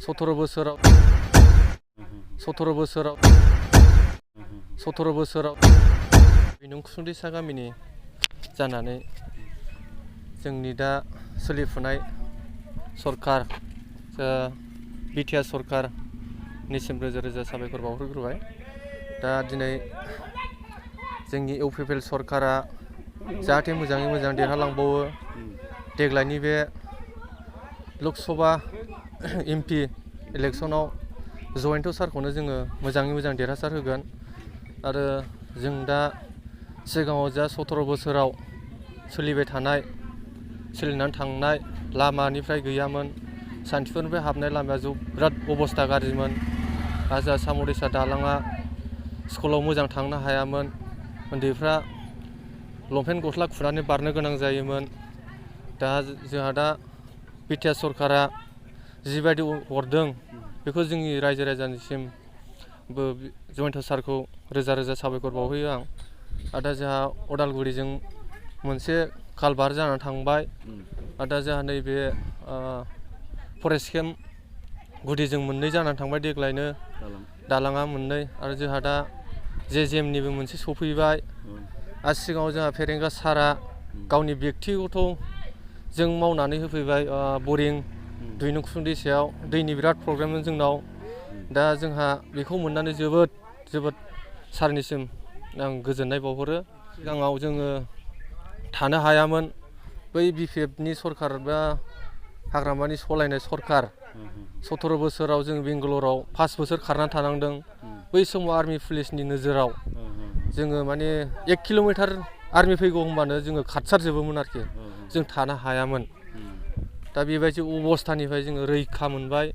17 बोसोराव बिनुंखुंदिसा गामिनि जानानै जोंनि दा सोलिफुनाय सरकार बिटिआर सरकारनिसिम रोजा रोजा साबायखर बावहरग्रोबाय। दा दिनै जोंनि इउपिपिएल सरकारा जाहाथे मोजाङै मोजां देरहालांबावो, देग्लायनि बे लकसभा एमपि इलेक्सनाव जयन्त सारखौनो जोङो मोजाङै मोजां देरहासार होगोन। आरो जों दा सिगाङाव जा 17 बोसोराव सोलिनानै थांनाय लामानिफ्राय गैयामोन, सान्थिफुरनिफ्राय हाबनाय लामाया बिराद अबस्था गाज्रिमोन। आजा साम'दैसा दालाङा स्कुलाव मोजां थांनो हायामोन, उन्दैफ्रा लंपेन्ट गस्ला खुनानै बारनो गोनां जायोमोन। जोंहा बिटिआर सरकारा जिबायदि हरदों बेखौ जोंनि रायजो राजानिसिमबो जयन्त सारखौ रोजा रोजा साबायखर बावहैयो आं। आरो दा जोंहा अदालगुरिजों मोनसे कालभार जानानै थांबाय। आरो दा जोंहा नैबे फरेस्ट केम्प गुदिजों मोननै जानानै थांबाय देग्लायनो, दालाङा मोननै। आरो जोंहा दा जेएमनिबो मोनसे सफैबाय। आरो सिगाङाव जोंहा फेरेंगा सारा गावनि बेक्तिगत जों मावनानै होफैबाय बरिं दुइनंखुंदिसायाव दैनि बिराद प्रब्लेममोन जोंनाव। दा जोंहा बेखौ मोननानै जोबोद सारनिसिम आं गोजोननाय बावहरो। सिगाङाव जोङो थानो हायामोन, बै बिपिएफनि सरकार बा हाग्रामानि सलायनाय सरकार 17 बोसोराव जों बेंगालराव 5 बोसोर खारनानै थानांदों। बै समाव आर्मि पुलिसनि नोजोराव जोङो माने 1 किल'मिटार आर्मि फैगौ होनबानो जोङो खारसारजोबोमोन आरोखि, जों थानो हायामोन। दा बेबायदि अबस्थानिफ्राय जोङो रैखा मोनबाय,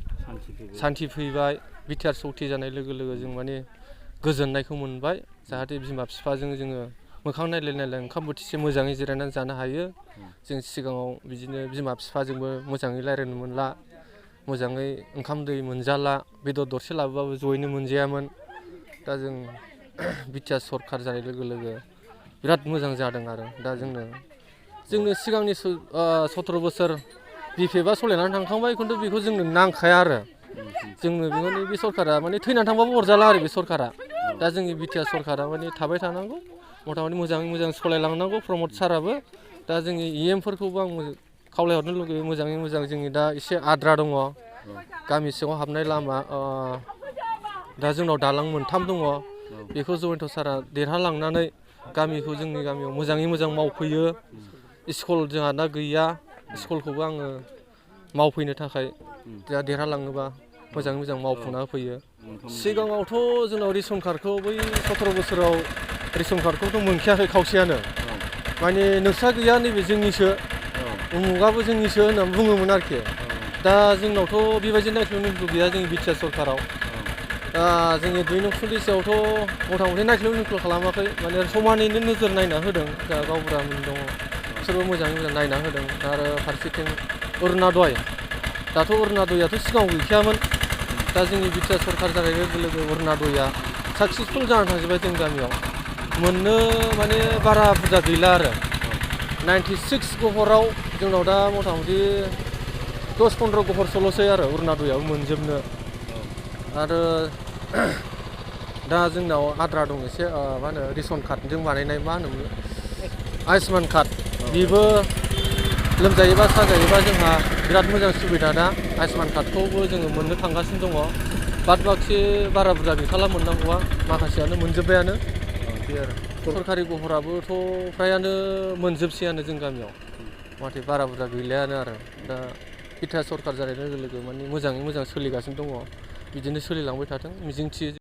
सान्थि फैबाय। बिटिआर सक्ति जानाय लोगो लोगो जों माने गोजोननायखौ मोनबाय। जाहाथे बिमा बिफाजों जोङो मोखां नायलाय ओंखाम बोथिसे मोजाङै जिरायनानै जानो हायो। जों सिगाङाव बिदिनो बिमा बिफाजोंबो मोजाङै रायज्लायनो मोनला, मोजाङै ओंखाम दै मोनजाला, बेदर दरसे लाबोबाबो जयैनो मोनजायामोन। दा जों बिटिआर सरकार जानाय लोगो लोगो बिराद मोजां जादों। आरो दा जोंनो सिगांनि 17 बोसोर बिपिएफआ सलायनानै थांखांबाय, खिन्थु बेखौ जोंनो नांखाया आरो जोंनो बे सरकारा माने थैनानै थांबाबो अरजाला आरो बे सरकारा। दा जोंनि बिटिआर सरकारा माने थाबाय थानांगौ, मथा मथि मोजाङै मोजां सलायलांनांगौ प्रमद साराबो। दा जोंनि इएमफोरखौबो आं खावलायहरनो लुगैयो, मोजाङै मोजां जोंनि दा एसे आद्रा दङ गामि सिङाव हाबनाय लामा। दा जोंनाव दालां 3 दङ, बेखौ जयन्त सारा देरहालांनानै गामिखौ जोंनि गामियाव मोजाङै मोजां मावफैयो। स्कुल जोंहा दा गैया, स्कुलखौबो आङो मावफैनो थाखाय दा देरहालाङोबा मोजाङै मोजां मावफुंना होफैयो। सिगाङावथ' जोंनाव रेसन कार्डखौ बै 17 बोसोराव रेसन कार्डखौथ' मोनखायाखै खावसेयानो। माने नोंस्रा गैया, नैबे जोंनिसो, उमुगाबो जोंनिसो होननानै बुङोमोन आरोखि। दा जोंनावथ' बेबायदि नायख्लं नुख्लं गैया जोंनि बिटिआर सरकाराव। जोंनि दुइनंखुंदिसायावथ' मथा मथि नायख्लं नुख्लं खालामाखै, माने समानैनो नोजोर नायना होदों। जोंहा गावबुरामोन दङ, बिसोरबो मोजाङै मोजां नायना होदों। आरो फारसेथिं अरुनादय, दाथ' अरुनादयाथ' सिगाङाव गैखायामोन। दा जोंनि बिटिआर सरकार जानाय लोगो लोगो अरुनादया साक्सेसफुल जानानै थांजोब्बाय जोंनि गामियाव। मोननो माने बारा बुरजा गैला आरो 96 गहराव जोंनाव दा मथा मथि 10-15 गहरसोल'सै आरो अरुनादयाव मोनजोबनो। आरो दा जोंनाव आद्रा दं एसे, मा होनो रेसन कार्डजों बानायनाय, मा होनोमोन, आयुष्मान कार्ड। बेबो लोमजायोबा साजायोबा जोंहा बिराद मोजां सुबिदा। दा आयुष्मान कार्डखौबो जोङो मोननो थांगासिनो दङ। बाद बाखि बारा बुरजा गैखाला मोननांगौआ, माखासेयानो मोनजोब्बायानो। बे आरो सरकारि गहराबोथ' फ्रायानो मोनजोबसैयानो जों गामियाव, माथो बारा बुरजा गैलायानो। आरो दा बिटिआर सरकार जानाय लोगो लोगो माने मोजाङै मोजां सोलिगासिनो दङ, बिदिनो सोलिलांबाय थाथों मिजिंथियो।